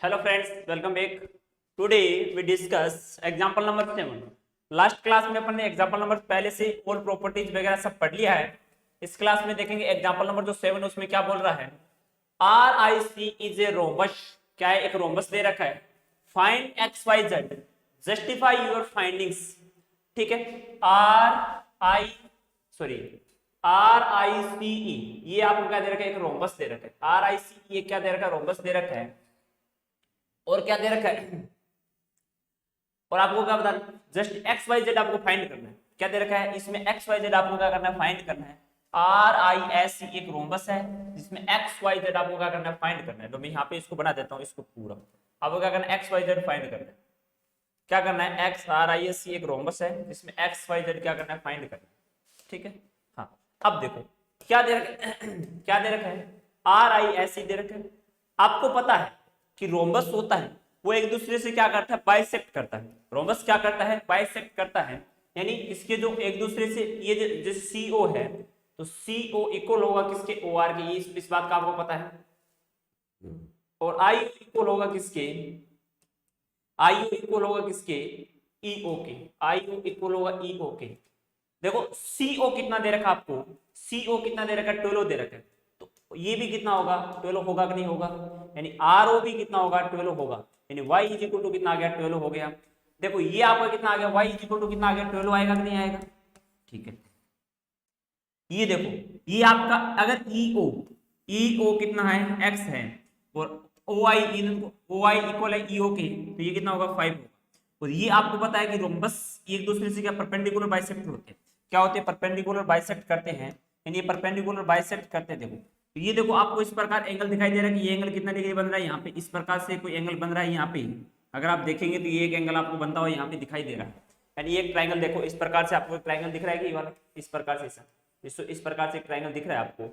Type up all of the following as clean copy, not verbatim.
Hello friends, welcome back. Today we discuss example number 7. Last class में अपन ने example number पहले से all properties वगैरह सब पढ़ लिया है. इस क्लास में देखेंगे एग्जाम्पल नंबर जो 7 उसमें क्या बोल रहा है. R I C is a rhombus. क्या है? एक रोमबस दे रखा है. Find X Y Z, justify your findings. ठीक है. आर आई सी ई, ये आपको क्या दे रखा है? एक रोमबस दे रखा है. आर आई सी ये क्या दे रखा है? रोमबस दे रखा है. और क्या दे रखा है? और आपको क्या बता, जस्ट एक्स वाई जेड आपको फाइंड करना है. क्या दे रखा है? इसमें एक्स वाई जेड आपको क्या करना है? फाइंड करना है. आर आई एस सी एक रोमबस है जिसमें एक्स वाई जेड आपको क्या करना है? फाइंड करना है. तो मैं यहाँ पे इसको बना देता हूँ, इसको पूरा. आपको क्या करना है? एक्स वाई जेड फाइंड करना है. क्या करना है? X R I S C एक रोमबस है जिसमें एक्स वाई जेड क्या करना है? फाइंड करना है. ठीक है. हाँ, अब देखो क्या दे रखा है. क्या दे रखा है? आर आई एस सी दे रखा है. आपको पता है कि रोमबस होता है वो एक दूसरे से क्या करता है? बाइसेक्ट करता है. रोमबस क्या करता है? बाइसेक्ट करता है. यानी इसके जो एक दूसरे से ये जैसे सीओ है तो सीओ इक्वल होगा किसके? ओ आर के. ये इस बात का आपको पता है. और आई इक्वल होगा किसके? आईओ इक्वल होगा किसके? ईओ के. आईओ इक्वल होगा ईओ के. देखो सीओ कितना दे रखा आपको? सीओ कितना दे रखा है? 12 दे रखा है. तो ये भी कितना होगा? 12 होगा कि नहीं होगा? यानी आरओ भी कितना होगा? 12 होगा. यानी y इज इक्वल टू कितना आ गया? 12 हो गया. देखो ये आपका कितना आ गया? y इज इक्वल टू कितना आ गया? 12 आएगा कि नहीं आएगा? ठीक है. ये देखो ये आपका अगर ईओ ईओ कितना है? x है. और ओ आई इक्वल है ईओ के, तो ये कितना होगा? 5 होगा. और ये आपको पता है कि रोम्बस एक दूसरे से क्या परपेंडिकुलर बाइसेक्ट होते हैं. क्या होते हैं? परपेंडिकुलर बाइसेक्ट करते हैं. यानी ये परपेंडिकुलर बाइसेक्ट करते हैं. देखो तो ये देखो आपको इस प्रकार एंगल दिखाई दे रहा है कि ये एंगल कितना डिग्री बन रहा है. यहाँ पे इस प्रकार से कोई एंगल बन रहा है. यहाँ पे अगर आप देखेंगे तो ये एक एंगल आपको बनता हुआ यहाँ पे दिखाई दे रहा है. यानी एक ट्राइंगल देखो इस प्रकार से आपको एक ट्राइंगल दिख रहा है कि ये वाला इस प्रकार से ऐसा इस प्रकार से एक ट्राइंगल दिख रहा है आपको.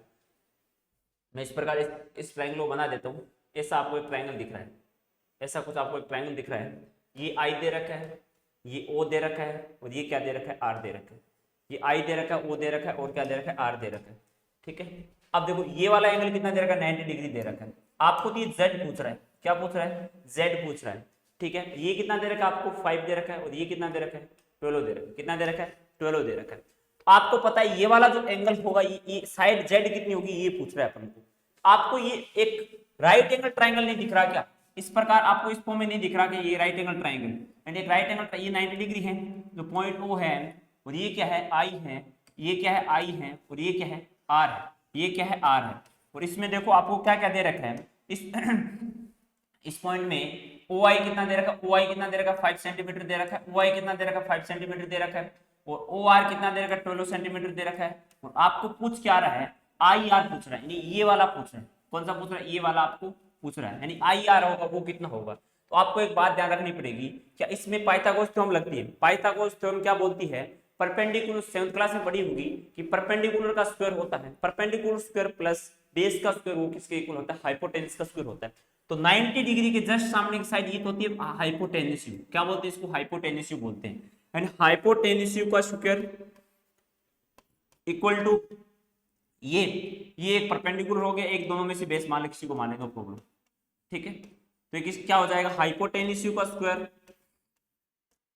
मैं इस प्रकार इस ट्राइंगल को बना देता हूँ. ऐसा आपको एक ट्राइंगल दिख रहा है. ऐसा कुछ आपको एक ट्राइंगल दिख रहा है. ये आई दे रखा है, ये ओ दे रखा है और ये क्या दे रखा है? आर दे रखा है. ये आई दे रखा है, ओ दे रखा है और क्या दे रखा है? आर दे रखा है. ठीक है. अब देखो ये वाला एंगल कितना दे रखा है? 90 डिग्री दे रखा है. आपको तो ये जेड पूछ रहा है. क्या पूछ रहा है? जेड पूछ रहा है. ठीक है. ये कितना दे रखा है? आपको 5 दे रखा है. और ये कितना दे रखा है? 12 दे रखा है. कितना दे रखा है? 12 दे रखा है. आपको पता है ये वाला जो एंगल होगा ये साइड जेड कितनी होगी ये पूछ रहा है अपन को. आपको ये एक राइट एंगल ट्राइंगल नहीं दिख रहा क्या? इस प्रकार आपको इस फॉर्म में नहीं दिख रहा कि ये राइट एंगल ट्राइंगल. एंड एक राइट एंगल ये 90 डिग्री है. जो पॉइंट ओ है और ये क्या है? आई है. ये क्या है? आई है. और ये क्या है? आर है. ये क्या है? आर है. और इसमें देखो आपको क्या क्या दे रखा है इस इस पॉइंट में ओ आई कितना दे रखा है? ओ आई कितना दे रखा है? 5 सेंटीमीटर दे रखा है. ओ आई कितना दे रखा है? 5 सेंटीमीटर दे रखा है. और ओ आर कितना दे रखा है? 12 सेंटीमीटर दे रखा है. और आपको पूछ क्या रहा है? आई आर पूछ रहा है. यानी ये वाला पूछ रहा है. कौन सा पूछ रहा है? ये वाला आपको पूछ रहा है. यानी आई आर होगा वो कितना होगा. तो आपको एक बात ध्यान रखनी पड़ेगी. क्या इसमें पाइथागोरस थ्योरम लगती है? पाइथागोरस थ्योरम क्या बोलती है? परपेंडिकुलर 7th क्लास में पढ़ी होगी कि परपेंडिकुलर का स्क्वायर होता है. परपेंडिकुलर स्क्वायर प्लस बेस का स्क्वायर वो किसके इक्वल होता है? हाइपोटेनस का स्क्वायर होता है. तो 90 डिग्री के जस्ट सामने की साइड ये तो होती है हाइपोटेन्यूज. क्या बोलते हैं इसको? हाइपोटेन्यूज बोलते हैं. एंड हाइपोटेन्यूज का स्क्वायर इक्वल टू ये एक परपेंडिकुलर हो गया. एक दोनों में से बेस मान ले, किसी को माने नो प्रॉब्लम. ठीक है. तो किस क्या हो जाएगा? हाइपोटेन्यूज का स्क्वायर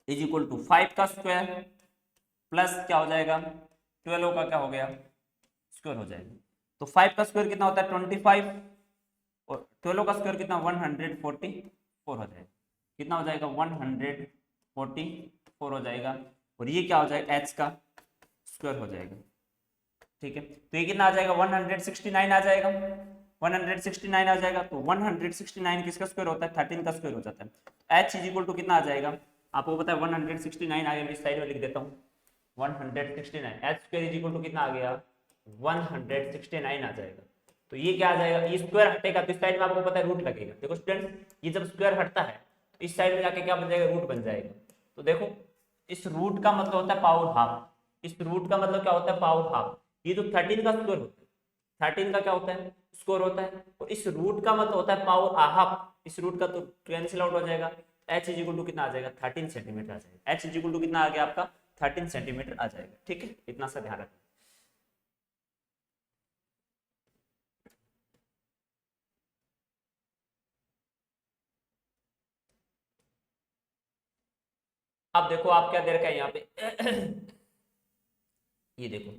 इज इक्वल टू 5 का स्क्वायर प्लस क्या हो जाएगा? 12 का क्या हो गया? स्क्वायर हो जाएगा. तो 5 का स्क्वायर कितना होता है? 25. और 12 का स्क्वायर कितना? 144 हो जाएगा. कितना हो जाएगा? 144 हो जाएगा. और ये क्या हो जाएगा? h का स्क्वायर हो जाएगा. ठीक है. तो ये कितना आ जाएगा? 169 आ जाएगा. 169 आ जाएगा. तो 169 किसका स्क्वायर होता है? 13 का स्क्वायर हो जाता है. h इज इक्वल टू कितना आ जाएगा? आपको पता है 169 आ गया. मैं इस साइड में लिख देता हूँ 169. h square is equal to कितना आ गया? 169 आ जाएगा. तो ये क्या आ जाएगा? ये स्क्वायर हटेगा तो इस साइड में आपको पता है रूट लगेगा. देखो स्टूडेंट ये जब स्क्वायर हटता है तो इस साइड में जाके क्या बन जाएगा? रूट बन जाएगा. तो देखो इस रूट का मतलब होता है पावर हाफ. इस रूट का मतलब क्या होता है? Power half. ये जो 13 का स्क्वायर होता है 13 का क्या होता है? स्क्वायर होता है. और इस रूट का मतलब होता है पावर हाफ. इस रूट का तो कैंसिल आउट हो जाएगा. h इज इक्वल टू कितना आ जाएगा? 13 सेंटीमीटर आ जाएगा. h इज इक्वल टू कितना आ गया आपका? 13 सेंटीमीटर आ जाएगा. ठीक है. इतना सा ध्यान रखना. अब देखो आप क्या दे रखा है यहाँ पे ये देखो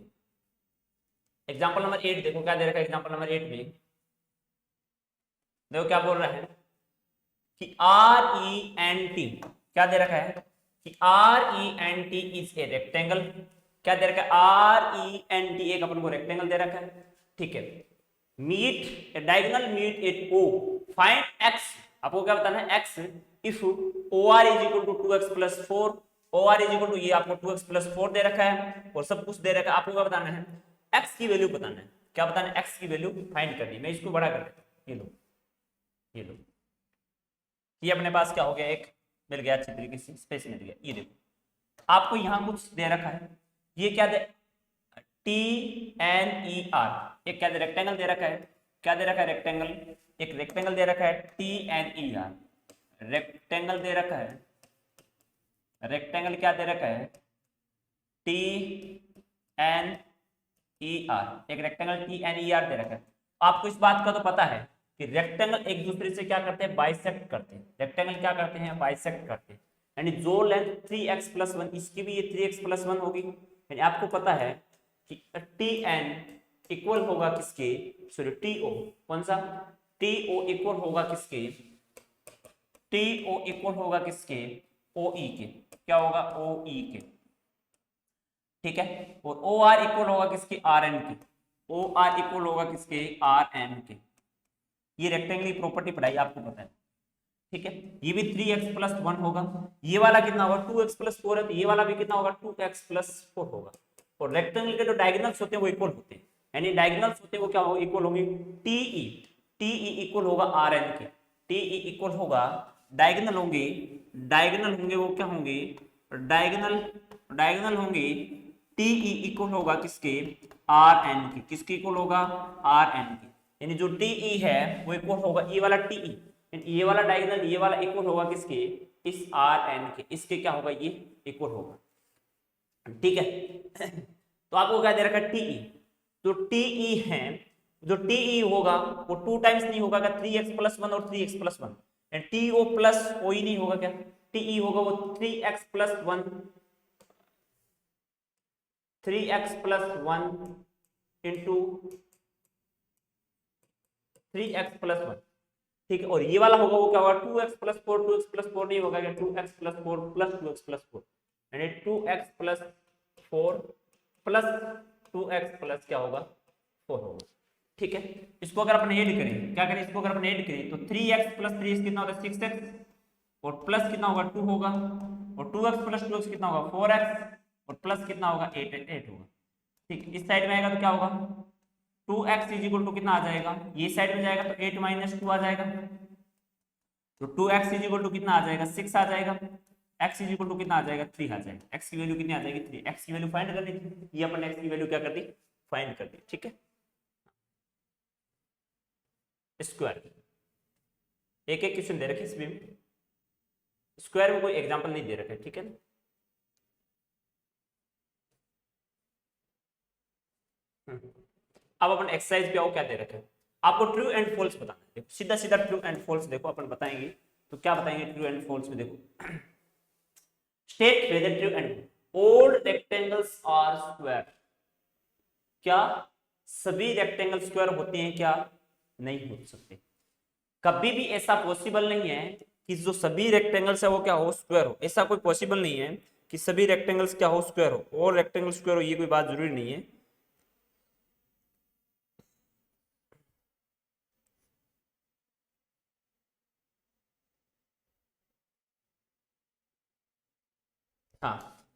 एग्जाम्पल नंबर 8 देखो क्या दे रखा है एग्जाम्पल नंबर 8 में। देखो क्या बोल रहा है कि RENT क्या दे रखा है कि RENT इज ए रेक्टेंगल। क्या दे रखा है RENT एक अपन को रेक्टेंगल दे रखा है, ठीक है। Meet diagonal meet at O find x, आपको क्या बताना है x if OR is equal to 2x plus 4। OR is equal to ये आपको 2x प्लस 4 दे रखा है और सब कुछ दे रखा है, आपको क्या बताना है x की वैल्यू बताना है। क्या बताना है x की वैल्यू फाइंड करनी है। मैं इसको बड़ा कर देता हूं, ये लो ये लो, ये अपने पास क्या हो गया एक मिल गया, अच्छी तरीके से स्पेस मिल गया। ये देखो आपको यहां कुछ दे रखा है, ये क्या दे TNER एक क्या दे रेक्टेंगल दे रखा है। क्या दे रखा है रेक्टेंगल, एक रेक्टेंगल दे रखा है TNER रेक्टेंगल दे रखा है। रेक्टेंगल क्या दे रखा है TNER एक रेक्टेंगल TNER दे रखा है। आपको इस बात का तो पता है कि रेक्टेंगल एक दूसरे से क्या करते हैं बाइसेक्ट करते हैं। रेक्टेंगल क्या करते हैं बाइसेक्ट करते हैं, यानी जो लेंथ 3x प्लस 1 इसकी भी ये 3x प्लस 1 होगी। यानी आपको पता है कि TN इक्वल होगा किसके, सॉरी TO कौन सा TO इक्वल होगा किसके, TO इक्वल होगा किसके OE के। क्या होगा OE के, ठीक है। और OR इक्वल होगा किसके RN के। OR इक्वल होगा किसके RN के। ये रेक्टेंगल की प्रॉपर्टी पढ़ाई आपको पता है, ठीक है। ये भी 3x प्लस 1 होगा, ये वाला कितना होगा 2x प्लस 4 है तो ये वाला भी कितना होगा 2x प्लस 4 होगा। और रेक्टेंगल के जो डायगोनल्स होते हैं वो इक्वल होते हैं, यानी डायगोनल्स होते हैं वो क्या होगा इक्वल होंगे। TE इक्वल होगा RN के। TE इक्वल होगा डायगोनल होंगे, डायगोनल होंगे वो क्या होंगे डायगोनल होंगे TE इक्वल होगा किसके RN के। किसके इक्वल होगा RN के, यानी जो TE है वो इक्वल होगा ये वाला TE, ये वाला डायगोनल ये वाला इक्वल होगा किसके इस RN के। इसके क्या होगा ये इक्वल होगा, ठीक है। तो आपको क्या दे रखा है TE, तो TE है जो TE होगा वो 2 टाइम्स नहीं होगा क्या 3x प्लस 1 और 3x plus 1, TO plus OE नहीं होगा क्या TE होगा वो 3x plus 1 3x plus 1 into 3x plus 1, ठीक है। और ये वाला होगा वो क्या होगा 2x प्लस 4 2x प्लस 4 नहीं होगा क्या 2x plus 4 plus 2x plus 4, यानी 2x plus 4 plus 2x plus क्या होगा 4 होगा, ठीक है। इसको अगर अपन ऐड करें, क्या करें इसको अगर अपन ऐड करें तो 3x प्लस 3 कितना होगा 6x और प्लस कितना होगा 2 होगा और 2x प्लस 2x कितना होगा 4x और प्लस कितना होगा 8 होगा, ठीक। इस साइड में आएगा तो क्या होगा 2x इज इक्वल टू कितना आ जाएगा, ये साइड में जाएगा तो 8 माइनस 2 आ जाएगा, तो 2x इज इक्वल टू कितना आ जाएगा 6 आ जाएगा, x इज इक्वल टू कितना आ जाएगा 3 आ जाएगा। x की वैल्यू कितनी आ जाएगी 3, x की वैल्यू फाइंड करनी थी, ये अपन x की वैल्यू क्या कर दी फाइंड कर दी, ठीक है। स्क्वायर एक एक क्वेश्चन दे रखे इसमें, स्क्वायर में कोई एग्जांपल नहीं दे रखे, ठीक है ना। अब अपन एक्सरसाइज पे आओ, क्या दे रखे हैं आपको ट्रू एंड फॉल्स बताना है। देखो सीधा सीधा ट्रू एंड फॉल्स देखो अपन बताएंगे, तो क्या बताएंगे ट्रू एंड फॉल्स में देखो state whether true and all rectangles are square. क्या सभी रेक्टेंगल स्क्वायर होते हैं, क्या नहीं हो सकते। कभी भी ऐसा पॉसिबल नहीं है कि जो सभी रेक्टेंगल्स है वो क्या हो स्क्वायर हो, ऐसा कोई पॉसिबल नहीं है कि सभी रेक्टेंगल्स क्या हो स्क्वायर हो और रेक्टेंगल स्क्वायर हो, ये कोई बात जरूरी नहीं है। हाँ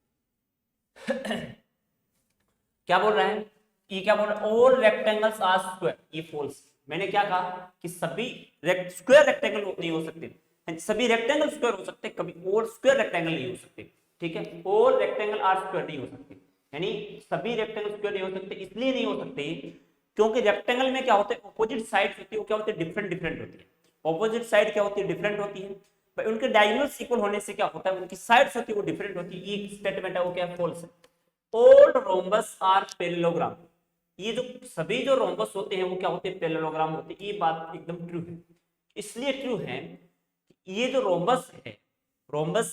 क्या बोल रहा है, ये क्या बोल रहा है ऑल रेक्टेंगल्स आर स्क्वायर, ये फॉल्स। मैंने क्या कहा कि सभी स्क्वायर रेक्टेंगल नहीं हो सकते, सभी रेक्टेंगल स्क्वायर हो सकते, कभी और स्क्वायर रेक्टेंगल नहीं हो सकते, ठीक है। ऑल रेक्टेंगल आर स्क्वायर नहीं हो सकते, यानी सभी रेक्टेंगल स्क्वायर नहीं हो सकते। इसलिए नहीं हो सकते क्योंकि रेक्टेंगल में क्या होता है ऑपोजिट साइड होती है वो क्या होती है डिफरेंट डिफरेंट होती है। ऑपोजिट साइड क्या होती है डिफरेंट होती है, पर उनके डायगोनल्स इक्वल होने से क्या होता है उनकी साइड्स होती है वो डिफरेंट होती है। ये स्टेटमेंट है वो क्या है फॉल्स है। ऑल रोम्बस आर पैरेललोग्राम, ये जो सभी जो रोम्बस होते हैं वो क्या होते हैं पैरेललोग्राम होते हैं, ये बात एकदम ट्रू है। इसलिए ट्रू है ये जो रोम्बस है, रोम्बस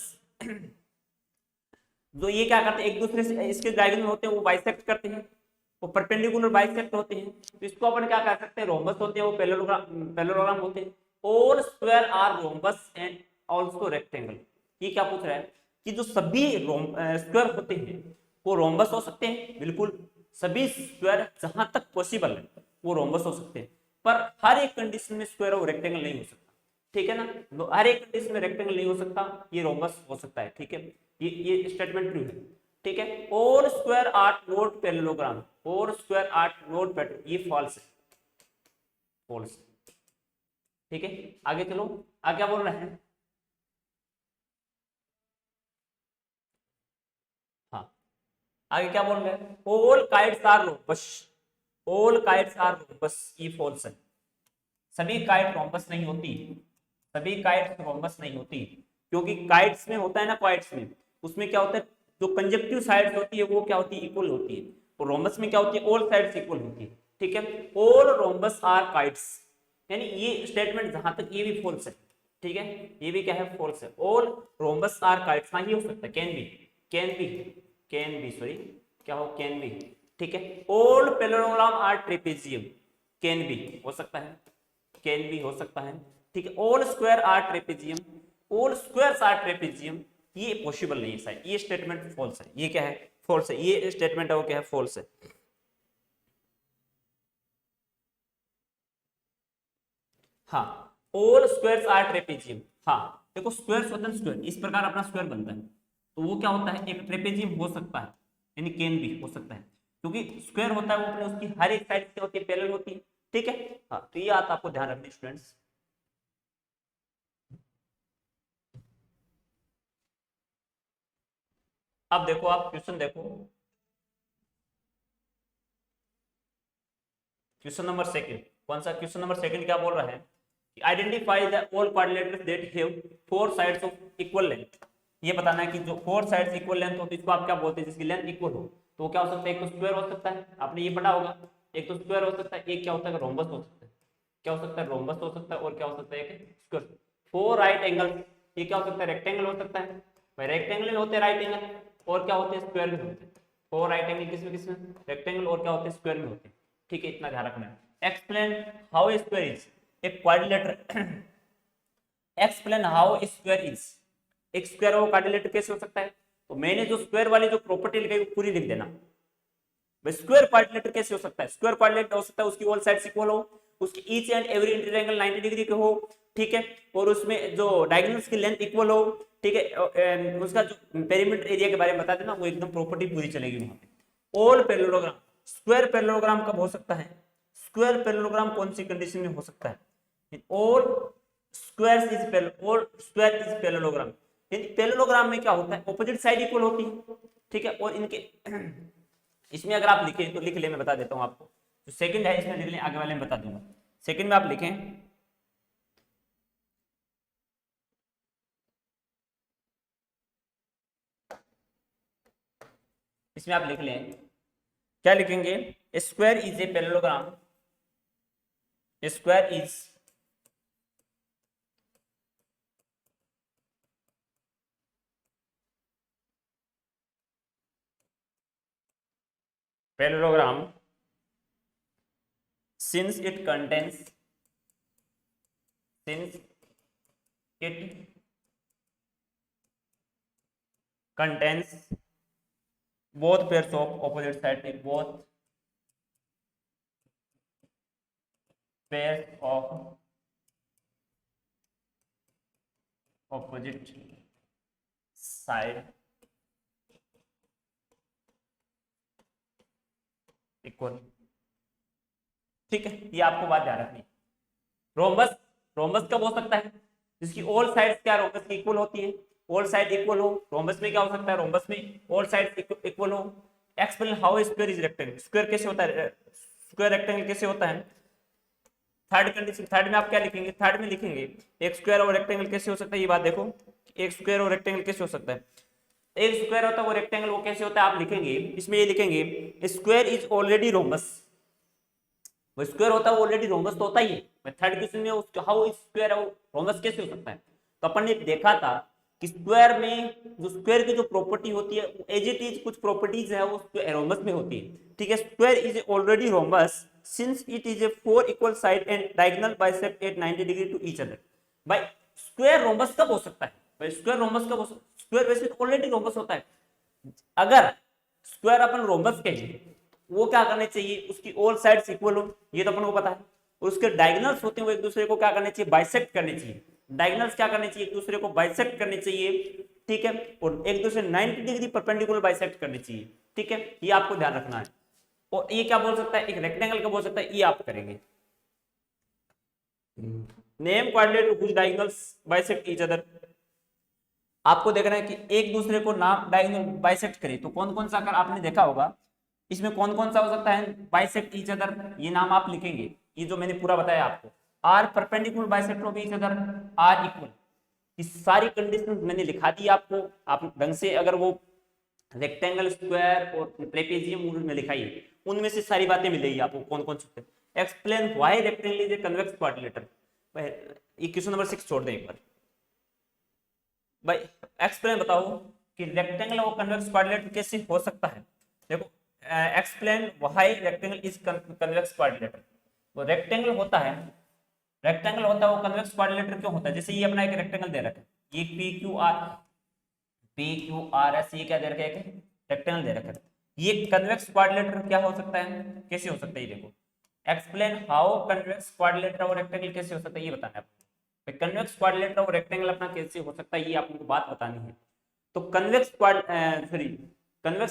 जो ये क्या करते हैं, एक दूसरे से इसके डायगोनल होते हैं वो बाइसेक्ट करते हैं, वो परपेंडिकुलर बाइसेक्ट होते हैं, तो इसको अपन क्या कर सकते हैं, रोम्बस होते हैं वो पैरेललोग्राम होते हैं। All square are rhombus and also rectangle. ये क्या पूछ रहा है कि जो सभी स्क्वायर होते हैं वो रोम्बस हो सकते हैं, बिल्कुल सभी स्क्वायर जहां तक पॉसिबल है वो रोम्बस हो सकते हैं, पर हर एक कंडीशन में स्क्वायर और रेक्टेंगल नहीं हो सकता, ठीक है ना, तो हर एक कंडीशन में रेक्टेंगल नहीं हो सकता, ये रोम्बस हो सकता है, ठीक है, ये स्टेटमेंट ट्रू है, ठीक है। और स्क्वायर आर नोट पैरेललोग्राम, और स्क्वायर आर नोट पैरेलल, ये फॉल्स है, फॉल्स, ठीक है। आगे चलो, आगे क्या बोल रहे हैं, हाँ आगे क्या बोल रहे हैं, all kites are rhombus, all kites are rhombus, ये फॉल्स है, सभी काइट रोम्बस नहीं होती, सभी काइट्स रोम्बस नहीं होती, क्योंकि काइट्स में होता है ना, काइट्स में उसमें क्या होता है, जो कंजक्टिव साइड्स होती है वो क्या होती है, इक्वल होती है, और रोम्बस में क्या होती है, ऑल साइड्स इक्वल होती है, ठीक है। ऑल रोम्बस आर काइट्स, यानी ये स्टेटमेंट जहां तक ये भी फॉल्स है, ठीक है, ये भी क्या है, फॉल्स है। ऑल रोम्बस आर काइट्स, हाँ ये हो सकता है, can be, can be, can be, sorry क्या हो, कैन बी, ठीक है। All parallelogram are trapezium, can be हो सकता है, कैन बी हो सकता है, ठीक है। All square are trapezium, all squares are trapezium, ये पॉसिबल नहीं है शायद, ये स्टेटमेंट फॉल्स है, ये क्या है, फॉल्स है, ये स्टेटमेंट है वो क्या है, फॉल्स है। हाँ, ऑल स्क्वायर्स आर ट्रेपेजियम, हाँ देखो स्क्वायर्स होते हैं, स्क्वायर इस प्रकार अपना स्क्वायर बनता है, तो वो क्या होता है, एक ट्रेपेजियम हो सकता है, यानी कैन भी हो सकता है, क्योंकि स्क्वायर होता है वो अपने उसकी हर एक साइड से होती है, पैरेलल होती है, ठीक है। हाँ तो ये बात आपको ध्यान रखनी स्टूडेंट्स। अब देखो, आप क्वेश्चन देखो, क्वेश्चन नंबर सेकंड, कौन सा क्वेश्चन नंबर सेकंड, क्या बोल रहा है, identify the all quadrilaterals that have four sides of equal length, ये बताना है कि जो फोर साइड्स इक्वल लेंथ हो तो इसको आप क्या बोलते हैं, जिसकी लेंथ इक्वल हो, तो क्या हो सकता है, एक तो स्क्वायर हो सकता है, आपने ये पढ़ा होगा, एक तो स्क्वायर हो सकता है, एक क्या होता है, रोम्बस हो सकता है, क्या हो सकता है, रोम्बस हो सकता है, और क्या हो सकता है, एक स्क्वायर। फोर राइट एंगल, ये क्या हो सकता है, रेक्टेंगल हो सकता है, भाई रेक्टेंगल में होते हैं राइट एंगल, और क्या होते हैं, स्क्वायर में होते हैं, फोर राइट एंगल किसमें रेक्टेंगल, और क्या होते हैं, स्क्वायर में होते हैं, ठीक है, इतना ध्यान रखना है। Explain how a square is a quadrilateral, explain how square is, एक स्क्वायर और क्वाड्रिलेटरल कैसे हो सकता है, तो मैंने जो स्क्वायर वाली जो प्रॉपर्टी लिखाई वो पूरी लिख देना, स्क्वायर क्वाड्रिलेटरल कैसे हो सकता है, स्क्वायर क्वाड्रिलेटरल हो सकता है उसकी ऑल साइड्स इक्वल हो, उसकी each and every interior angle 90 degree के हो, ठीक है, और उसमें जो डायगोनल्स की लेंथ इक्वल हो, ठीक है, उसका जो पेरीमीटर एरिया के बारे में बता देना, वो एकदम प्रॉपर्टी पूरी चलेगी वहां पे। ऑल पैरेललोग्राम, स्क्वायर पैरेललोग्राम कब हो सकता है, स्क्वायर पैरेललोग्राम कौन सी कंडीशन में हो सकता है, all square is parallel, all square is parallelogram, यानी पैरेललोग्राम में क्या होता है, ऑपोजिट साइड इक्वल होती है, ठीक है, और इनके इसमें अगर आप लिखें तो लिख ले, मैं बता देता हूं आपको, जो सेकंड है इसमें लिख लें, आगे वाले में बता दूंगा, सेकंड में आप लिखें, इसमें आप लिख लें, क्या लिखेंगे, square is a parallelogram, square is parallelogram since it contains, since it contains both pairs of opposite sides, both pairs of opposite side equal, ठीक है, ये आपको बात ध्यान रखनी है। रोम्बस, रोम्बस कब हो सकता है, जिसकी ऑल साइड्स क्या रोम्बस की इक्वल होती है, ऑल साइड इक्वल हो, रोम्बस में क्या हो सकता है, रोम्बस में ऑल साइड्स इक्वल हो। Explain how square is rectangle, square कैसे होता है, स्क्वायर रेक्टेंगल कैसे होता है। थर्ड कंडीशन, थर्ड में आप क्या लिखेंगे, थर्ड में लिखेंगे एक स्क्वायर और रेक्टेंगल कैसे हो सकता है, ये बात देखो, एक स्क्वायर और रेक्टेंगल कैसे हो सकता है, एक स्क्वायर होता है वो रेक्टेंगल वो कैसे होता है, आप लिखेंगे इसमें, ये लिखेंगे स्क्वायर इज ऑलरेडी रोम्बस, वो स्क्वायर होता है वो ऑलरेडी रोम्बस तो होता ही है, थर्ड क्वेश्चन में हाउ स्क्वायर है वो रोम्बस कैसे हो सकता है, तो अपन ने देखा था कि स्क्वायर में जो स्क्वायर की जो प्रॉपर्टी होती है एज इट इज कुछ प्रॉपर्टीज है वो रोम्बस में होती है, ठीक है। Square is already rhombus since it is a 4 equal side and diagonal bisect at 90 degree to each other. भाई स्क्वायर रोम्बस कब हो सकता है? भाई स्क्वायर रोम्बस कब हो सकता है? स्क्वायर वैसे ऑलरेडी रोम्बस होता है। अगर स्क्वायर अपन रोम्बस कहें वो क्या करने चाहिए, उसकी ऑल साइड्स इक्वल हो, ये तो अपन को पता है। और उसके डायगोनल्स होते हैं वो एक दूसरे को क्या करने चाहिए, बाइसेक्ट करने चाहिए। डायगोनल्स क्या करने चाहिए, एक दूसरे को बाइसेक्ट करने चाहिए, ठीक है। और एक दूसरे 90 डिग्री परपेंडिकुलर बाइसेक्ट करनी चाहिए, ठीक है। ये आपको ध्यान रखना है। और ये क्या बोल सकता है, एक रेक्टेंगल का बोल सकता है, ये आप करेंगे। Name quadrilateral which diagonals bisect each other. आपको देखना है कि एक दूसरे को नाम डायगोनल बाइसेक्ट करे तो कौन कौन सा, अगर आपने देखा होगा इसमें कौन कौन सा हो सकता है बाइसेक्ट ईच अदर, ये नाम आप लिखेंगे। ये जो मैंने पूरा बताया आपको, are perpendicular bisect of each other, are equal, ये सारी कंडीशन मैंने लिखा दी आपको। आप ढंग से अगर वो रेक्टेंगल, स्क्वायर और ट्रेपेजियम में लिखाइए, उनमें से सारी बातें मिलेगी आपको कौन कौन से। Explain why rectangle is a convex quadrilateral. ये क्वेश्चन नंबर 6 छोड़ दें एक बार। भाई एक्सप्लेन बताओ कि रेक्टेंगल और कन्वेक्स क्वाड्रिलेटरल कैसे हो सकता है। देखो explain why rectangle is convex quadrilateral. वो रेक्टेंगल होता है, रेक्टेंगल होता है वो कन्वेक्स क्वाड्रिलेटरल क्यों होता है। जैसे ये अपना एक रेक्टेंगल दे रखा है, ये पी क्यू आर एस, ये क्या दे रखा है, एक रेक्टेंगल दे रखा है। ये कन्वेक्स क्वाड्रिलेटरल क्या हो सकता है, कैसे हो सकता है, ये देखो। एक्सप्लेन हाउ कन्वेक्स क्वाड्रिलेटरल और रेक्टेंगल कैसे हो सकता है, ये बताना है आपको। कन्वेक्स क्वाड्रिलेटरल और रेक्टेंगल अपना कैसे हो सकता है, ये आपको बात बतानी है। तो कन्वेक्स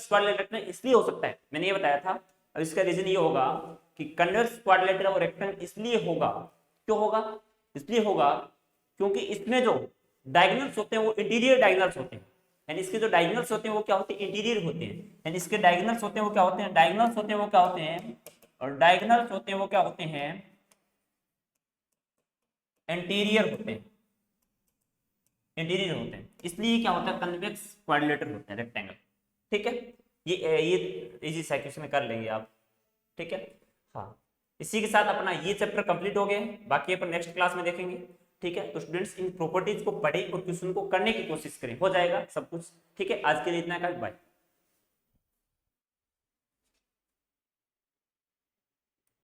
क्वाड्रिलेटरल इसलिए हो सकता है, मैंने ये बताया था। अब इसका रीजन ये होगा कि कन्वेक्स क्वाड्रिलेटरल और रेक्टेंगल इसलिए होगा, क्यों होगा, इसलिए होगा क्योंकि इसमें जो डायगोनल्स होते हैं वो इंटीरियर डायगोनल्स होते हैं। यानी इसके जो डायगोनल्स होते हैं वो क्या होते हैं, इंटीरियर होते हैं। यानी इसके डायगोनल्स होते हैं वो क्या होते हैं, डायगोनल्स होते हैं वो क्या होते हैं, और डायगोनल्स होते हैं वो क्या होते हैं, इंटीरियर होते हैं, इंटीरियर होते हैं। इसलिए क्या होता है, कन्वेक्स क्वाड्रिलेटरल होते हैं रेक्टेंगल, ठीक है। ये इजी सा क्वेश्चन कर लेंगे आप, ठीक है। हाँ, इसी के साथ अपना ये चैप्टर कंप्लीट हो गया है, बाकी अपन नेक्स्ट क्लास में देखेंगे, ठीक है। तो स्टूडेंट्स इन प्रॉपर्टीज को पढ़ें और क्वेश्चन को करने की कोशिश करें, हो जाएगा सब कुछ, ठीक है। आज के लिए इतना, बाय।